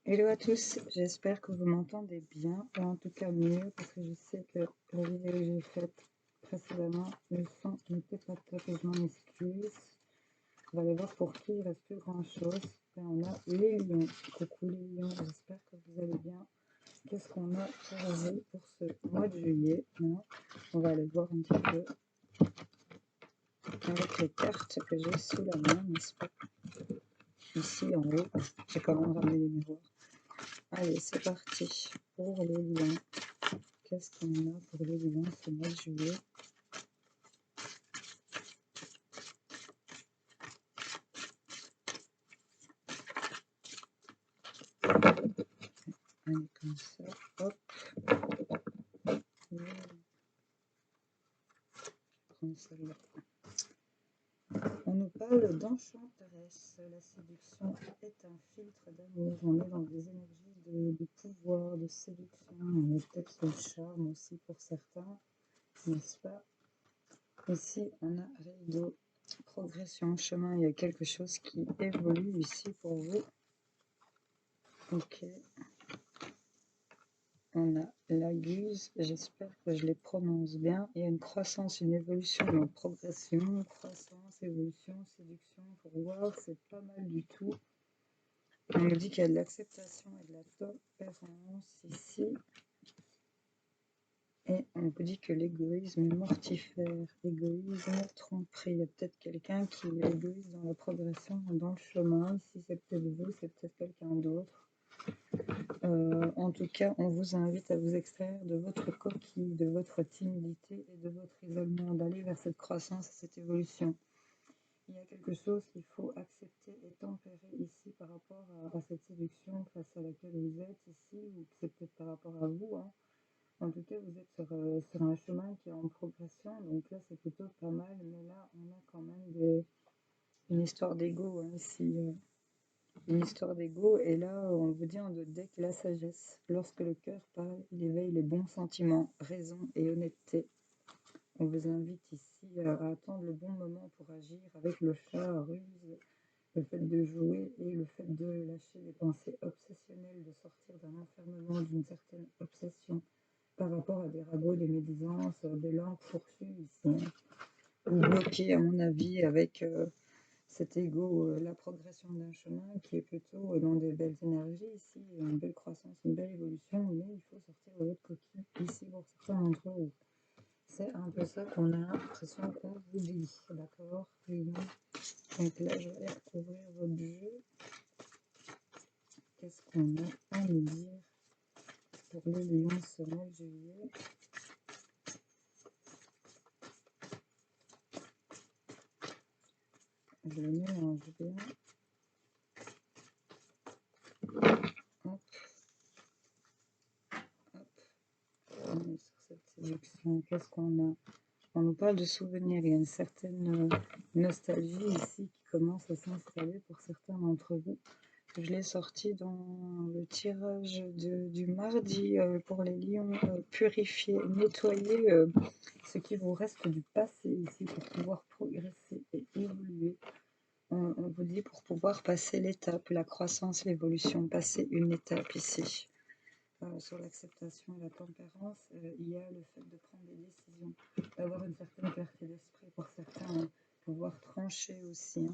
Hello à tous, j'espère que vous m'entendez bien, ou en tout cas mieux, parce que je sais que la vidéo que j'ai faite précédemment, le son n'était pas top et je m'en excuse. On va aller voir pour qui il reste plus grand chose. Et on a les lions. Coucou les lions, j'espère que vous allez bien. Qu'est-ce qu'on a pour vous pour ce mois de juillet? On va aller voir un petit peu avec les cartes que j'ai sous la main, n'est-ce pas? Ici en haut, j'ai quand même ramené les miroirs. Allez, c'est parti pour les lions. Qu'est-ce qu'on a pour les lions ce mois de juillet? Allez, comme ça, hop. Je prends celle-là. On nous parle d'enchanteresse. La séduction est un filtre d'amour. On est dans des énergies de pouvoir, de séduction. On est peut-être le charme aussi pour certains, n'est-ce pas? Ici, on a rideau, progression, chemin. Il y a quelque chose qui évolue ici pour vous. Ok. On a la guse, j'espère que je les prononce bien. Il y a une croissance, une évolution, une progression, croissance, évolution, séduction, pour voir, c'est pas mal du tout. On nous dit qu'il y a de l'acceptation et de la tolérance ici. Et on vous dit que l'égoïsme est mortifère, égoïsme, tromperie. Il y a peut-être quelqu'un qui est égoïste dans la progression, dans le chemin. Ici, c'est peut-être vous, c'est peut-être quelqu'un d'autre. En tout cas, on vous invite à vous extraire de votre coquille, de votre timidité et de votre isolement, d'aller vers cette croissance et cette évolution. Il y a quelque chose qu'il faut accepter et tempérer ici par rapport à cette séduction face à laquelle vous êtes ici, ou c'est peut-être par rapport à vous. En tout cas, vous êtes sur un chemin qui est en progression, donc là c'est plutôt pas mal, mais là on a quand même une histoire d'ego ici. Une histoire d'ego, et là on vous dit en deux deck la sagesse. Lorsque le cœur parle, il éveille les bons sentiments, raison et honnêteté. On vous invite ici à attendre le bon moment pour agir avec le chat, ruse, le fait de jouer et le fait de lâcher les pensées obsessionnelles, de sortir d'un enfermement, d'une certaine obsession par rapport à des ragots, des médisances, des langues fourchues ici, ou bloquées à mon avis avec cet ego, la progression d'un chemin qui est plutôt dans des belles énergies ici, une belle croissance, une belle évolution, mais il faut sortir de votre coquille ici pour certains d'entre vous. C'est un peu ça qu'on a l'impression qu'on vous dit, d'accord? Donc là, je vais recouvrir votre jeu. Qu'est-ce qu'on a à nous dire pour les lions ce mois de juillet? Je le mélange bien. Hop. Hop. On est sur cette séduction. Qu'est-ce qu'on a? On nous parle de souvenirs. Il y a une certaine nostalgie ici qui commence à s'installer pour certains d'entre vous. Je l'ai sorti dans le tirage du mardi pour les lions. Purifier, nettoyer ce qui vous reste du passé ici pour pouvoir progresser et évoluer. On vous dit pour pouvoir passer l'étape, la croissance, l'évolution, passer une étape ici. Sur l'acceptation et la tempérance, il y a le fait de prendre des décisions, d'avoir une certaine clarté d'esprit pour certains, pouvoir trancher aussi.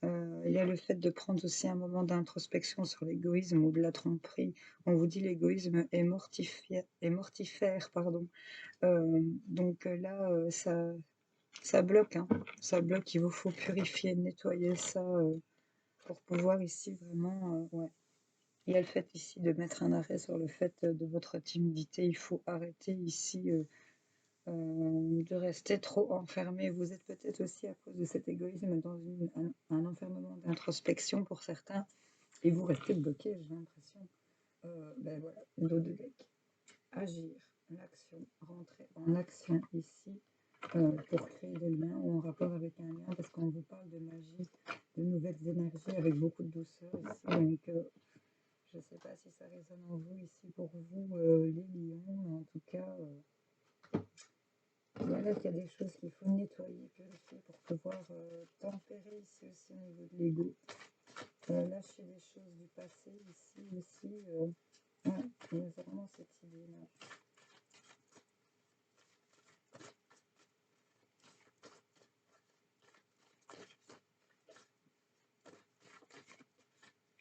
Il y a le fait de prendre aussi un moment d'introspection sur l'égoïsme ou de la tromperie. On vous dit l'égoïsme est mortifère, pardon. Donc là, ça bloque, ça bloque. Il vous faut purifier, nettoyer ça pour pouvoir ici vraiment, ouais. Il y a le fait ici de mettre un arrêt sur le fait de votre timidité. Il faut arrêter ici de rester trop enfermé. Vous êtes peut-être aussi à cause de cet égoïsme dans un enfermement d'introspection pour certains et vous restez bloqué, j'ai l'impression. Ben voilà, dos de deck. Agir, l'action, rentrer en action ici pour créer des liens ou en rapport avec un lien parce qu'on vous parle de magie, de nouvelles énergies avec beaucoup de douceur ici. Donc je ne sais pas si ça résonne en vous ici pour vous les lions, mais en tout cas voilà qu'il y a des choses qu'il faut nettoyer, purifier pour pouvoir tempérer ici aussi au niveau de l'ego. lâcher des choses du passé ici aussi. Ouais, il y a vraiment cette idée-là.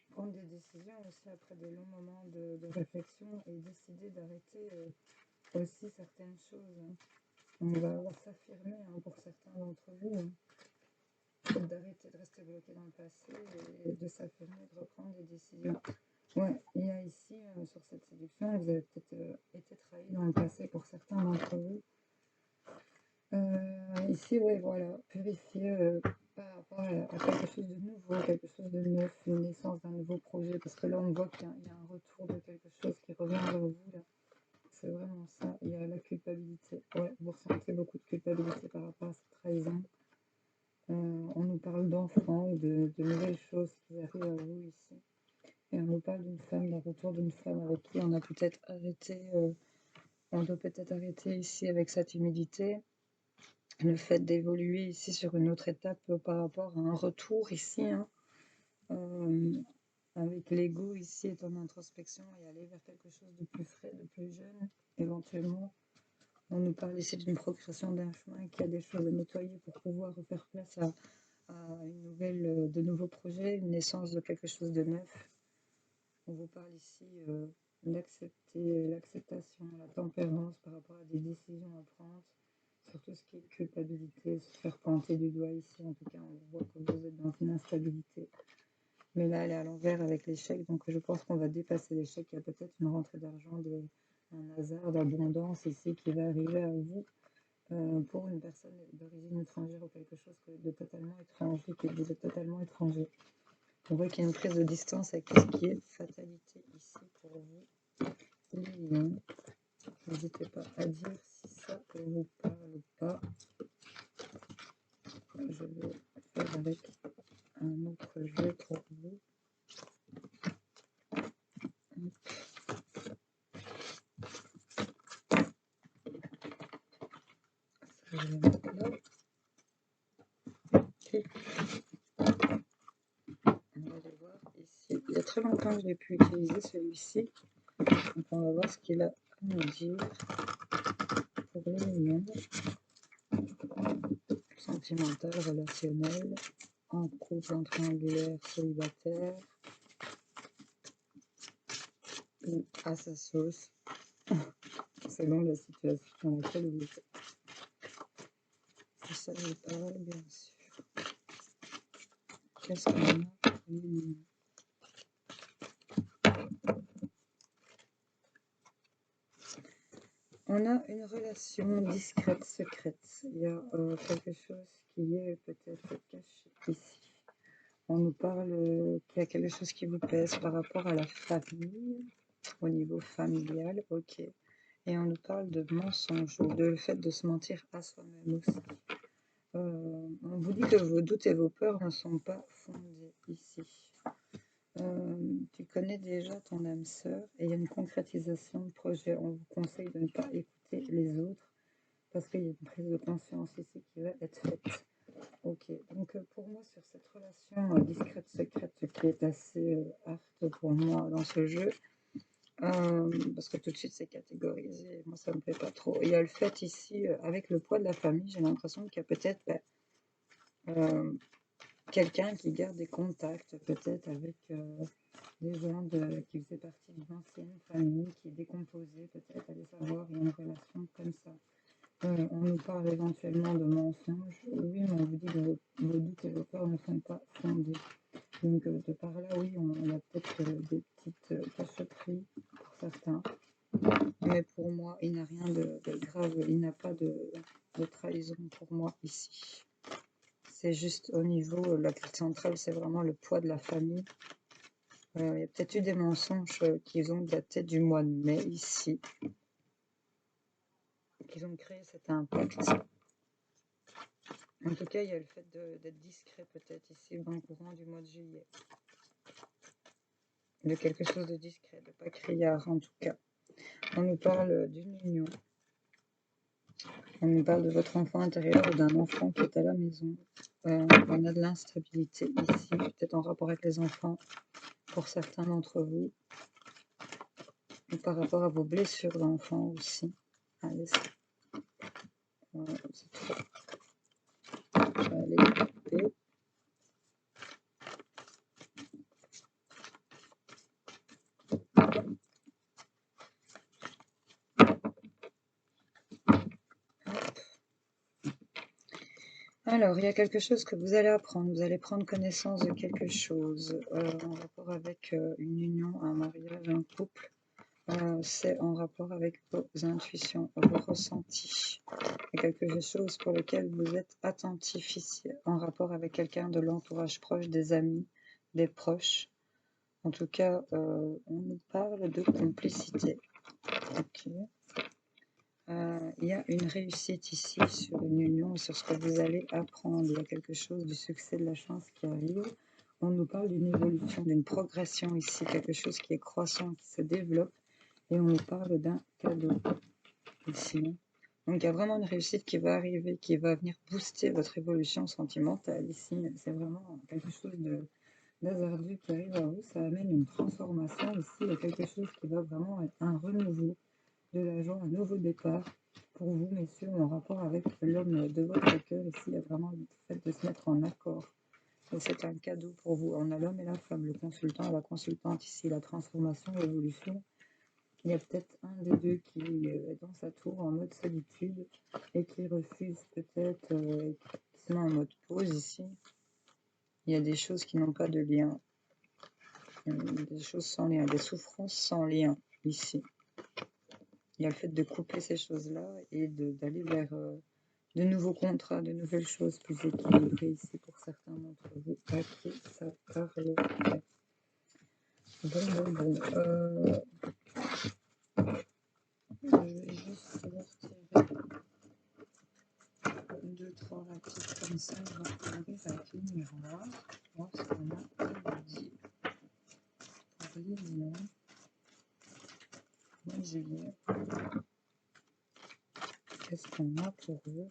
Prendre des décisions aussi après des longs moments de réflexion et décider d'arrêter aussi certaines choses, hein. On va s'affirmer, hein, pour certains d'entre vous, hein, d'arrêter de rester bloqué dans le passé et de s'affirmer, de reprendre des décisions. Ouais, il y a ici, sur cette séduction, vous avez peut-être été trahi dans le passé pour certains d'entre vous. Ici, oui, voilà, purifier par rapport à quelque chose de nouveau, quelque chose de neuf, une naissance d'un nouveau projet, parce que là, on voit qu'il y a un retour de quelque chose qui revient vers vous, là. C'est vraiment ça. Il y a la culpabilité. Ouais, vous ressentez beaucoup de culpabilité par rapport à cette trahison. On nous parle d'enfants, de nouvelles choses qui arrivent à vous ici. Et on nous parle d'une femme, d'un retour d'une femme avec qui on a peut-être arrêté, on doit peut-être arrêter ici avec sa timidité. Le fait d'évoluer ici sur une autre étape par rapport à un retour ici, hein, avec l'ego ici est en introspection et aller vers quelque chose de plus frais, de plus jeune, éventuellement. On nous parle ici d'une progression d'un chemin qui a des choses à nettoyer pour pouvoir faire place à une nouvelle, de nouveaux projets, une naissance de quelque chose de neuf. On vous parle ici d'accepter l'acceptation, la tempérance par rapport à des décisions à prendre, sur tout ce qui est culpabilité, se faire pointer du doigt ici. En tout cas, on voit que vous êtes dans une instabilité. Mais là, elle est à l'envers avec l'échec, donc je pense qu'on va dépasser l'échec. Il y a peut-être une rentrée d'argent, un hasard d'abondance ici qui va arriver à vous pour une personne d'origine étrangère ou quelque chose de totalement étranger, que vous êtes totalement étranger. On voit qu'il y a une prise de distance avec tout ce qui est fatalité ici pour vous. Les lions, n'hésitez pas à dire si ça vous parle ou pas. Je vais faire avec un autre jeu pour vous. Ça, je vais mettre là. Okay. On va aller voir ici. Il y a très longtemps que je n'ai pu utiliser celui-ci. Donc on va voir ce qu'il a à nous dire pour les lions. Sentimental, relationnel, en couple, en triangulaire, célibataire, ou à sa sauce, selon la situation dans laquelle vous êtes. Si ça vous parle, bien sûr. Qu'est-ce qu'on a pour les lions? On a une relation discrète, secrète. Il y a quelque chose qui est peut-être caché ici. On nous parle qu'il y a quelque chose qui vous pèse par rapport à la famille, au niveau familial, ok. Et on nous parle de mensonge, ou de le fait de se mentir à soi-même aussi. On vous dit que vos doutes et vos peurs ne sont pas fondés ici. Tu connais déjà ton âme sœur et il y a une concrétisation de projet. On vous conseille de ne pas écouter les autres parce qu'il y a une prise de conscience ici qui va être faite. Ok, donc pour moi sur cette relation discrète, secrète qui est assez hard pour moi dans ce jeu, parce que tout de suite c'est catégorisé, moi ça me plaît pas trop. Il y a le fait ici, avec le poids de la famille, j'ai l'impression qu'il y a peut-être quelqu'un qui garde des contacts peut-être avec des gens qui faisaient partie d'une ancienne famille qui est décomposée, peut-être, allez savoir, il y a une relation comme ça. On nous parle éventuellement de mensonges, oui, mais on vous dit que vos doutes et vos peurs ne sont pas fondés. Donc de par là, oui, on a peut-être des petites cachotteries pour certains, mais pour moi, il n'a rien de grave, il n'a pas de trahison pour moi ici. C'est juste au niveau, la carte centrale, c'est vraiment le poids de la famille. Il y a peut-être eu des mensonges qu'ils ont daté du mois de mai ici, qu'ils ont créé cet impact. En tout cas, il y a le fait d'être discret peut-être ici dans le courant du mois de juillet. De quelque chose de discret, de pas criard en tout cas. On nous parle d'une union. On nous parle de votre enfant intérieur ou d'un enfant qui est à la maison. On a de l'instabilité ici, peut-être en rapport avec les enfants, pour certains d'entre vous, ou par rapport à vos blessures d'enfants aussi. Allez, c'est trop. Allez, couper. Alors, il y a quelque chose que vous allez apprendre. Vous allez prendre connaissance de quelque chose en rapport avec une union, un mariage, un couple. C'est en rapport avec vos intuitions, vos ressentis. Il y a quelque chose pour lequel vous êtes attentif ici, en rapport avec quelqu'un de l'entourage proche, des amis, des proches. En tout cas, on nous parle de complicité. Ok. Il y a une réussite ici sur une union, sur ce que vous allez apprendre. Il y a quelque chose du succès, de la chance qui arrive. On nous parle d'une évolution, d'une progression ici, quelque chose qui est croissant, qui se développe. Et on nous parle d'un cadeau ici. Donc il y a vraiment une réussite qui va arriver, qui va venir booster votre évolution sentimentale ici. C'est vraiment quelque chose d'hasardeux qui arrive à vous. Ça amène une transformation ici. Il y a quelque chose qui va vraiment être un renouveau de la joie, un nouveau départ pour vous, messieurs, en rapport avec l'homme de votre cœur. Ici, il y a vraiment le fait de se mettre en accord. Et c'est un cadeau pour vous. On a l'homme et la femme, le consultant et la consultante ici, la transformation, l'évolution. Il y a peut-être un des deux qui est dans sa tour en mode solitude et qui refuse peut-être, qui se met en mode pause ici. Il y a des choses qui n'ont pas de lien. Des choses sans lien, des souffrances sans lien ici. Il y a le fait de couper ces choses-là et d'aller vers de nouveaux contrats, de nouvelles choses plus équilibrées ici pour certains d'entre vous. Ok, ça parle. Bon. Je vais juste retirer 2-3 rapides comme ça. On va ouvrir avec les miroirs. Voir ce qu'on a à dire. Pour les lions. Les juillet. Qu'est-ce qu'on a pour eux?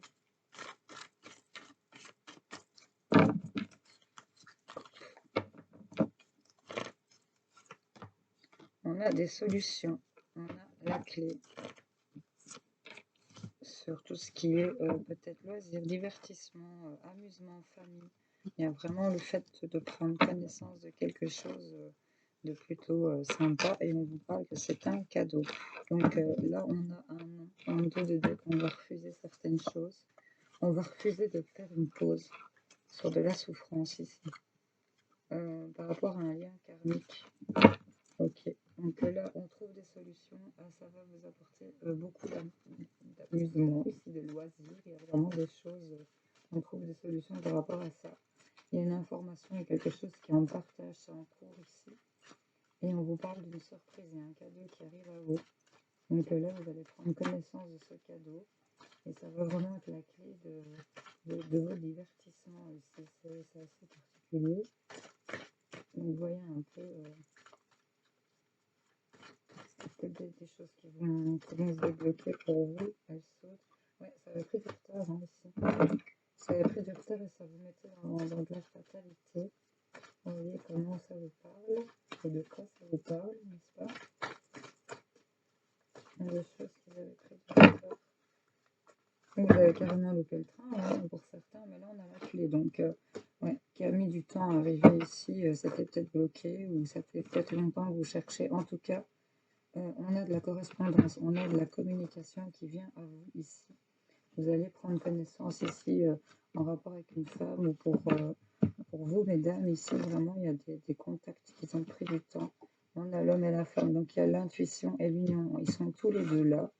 On a des solutions. On a la clé sur tout ce qui est peut-être loisir, divertissement, amusement, famille. Il y a vraiment le fait de prendre connaissance de quelque chose de plutôt sympa et on vous parle que c'est un cadeau. Donc là, on a un deux de deck, on va refuser certaines choses. On va refuser de faire une pause sur de la souffrance ici par rapport à un lien karmique. Ok, donc là, on trouve des solutions. Ça va vous apporter beaucoup d'amusement ici, de loisirs. Il y a vraiment des choses, on trouve des solutions par rapport à ça. Il y a une information, il y a quelque chose qui est en partage, c'est en cours ici. Et on vous parle d'une surprise, il y a un cadeau qui arrive à vous. Donc là, vous allez prendre connaissance de ce cadeau. Et ça va vraiment être la clé de vos divertissements ici. C'est assez particulier. Donc vous voyez un peu... peut-être des choses qui vont se débloquer pour vous. Elles sautent. Ouais, ça avait pris du retard ici. Ça avait pris du retard et ça vous mettait dans de la fatalité. Vous voyez comment ça vous parle et de quoi ça vous parle, n'est-ce pas? Des choses qui avaient pris du retard. Vous avez carrément loupé le train pour certains, mais là on a la clé. Donc, ouais, qui a mis du temps à arriver ici, c'était peut-être bloqué ou ça fait peut-être longtemps que vous cherchez. En tout cas, on a de la correspondance, on a de la communication qui vient à vous ici. Vous allez prendre connaissance ici en rapport avec une femme ou pour vous, mesdames, ici, vraiment, il y a des contacts qui ont pris du temps. On a l'homme et la femme, donc il y a l'intuition et l'union. Ils sont tous les deux là.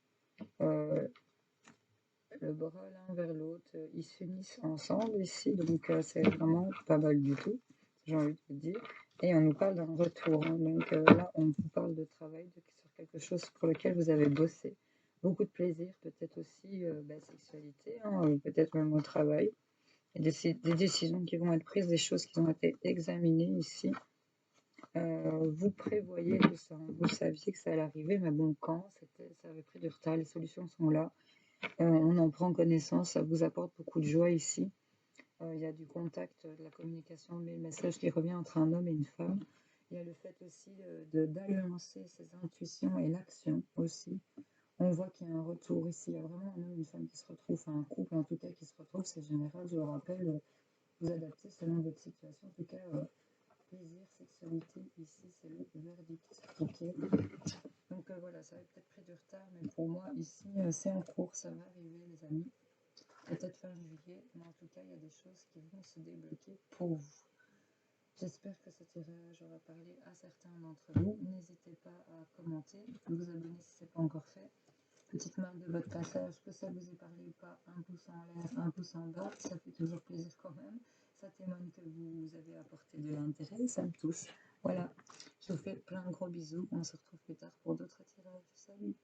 Le bras l'un vers l'autre, ils s'unissent ensemble ici, donc c'est vraiment pas mal du tout, j'ai envie de vous dire. Et on nous parle d'un retour, hein. Donc là on vous parle de travail, sur quelque chose pour lequel vous avez bossé. Beaucoup de plaisir, peut-être aussi sexualité, hein, peut-être même au travail. Et des décisions qui vont être prises, des choses qui ont été examinées ici. Vous prévoyez tout ça, vous saviez que ça allait arriver, mais bon, quand, ça avait pris du retard, les solutions sont là. On en prend connaissance, ça vous apporte beaucoup de joie ici. il y a du contact, de la communication, mais le message qui revient entre un homme et une femme. Il y a le fait aussi d'alliancer ses intuitions et l'action aussi. On voit qu'il y a un retour ici. Il y a vraiment un homme et une femme qui se retrouvent, enfin un couple en tout cas qui se retrouve. C'est général, je le rappelle, vous adaptez selon votre situation. En tout cas, plaisir, sexualité, ici c'est le verdict. Ok. Donc voilà, ça avait peut-être pris du retard, mais pour moi ici c'est en cours, ça va arriver les amis. Peut-être fin juillet, mais en tout cas il y a des choses qui vont se débloquer pour vous. J'espère que ce tirage aura parlé à certains d'entre vous. N'hésitez pas à commenter, vous abonner si ce n'est pas encore fait. Petite marque de votre passage, que ça vous ait parlé ou pas, un pouce en l'air, un pouce en bas, ça fait toujours plaisir quand même. Ça témoigne que vous avez apporté de l'intérêt, ça me touche. Voilà, je vous fais plein de gros bisous, on se retrouve plus tard pour d'autres tirages. Salut!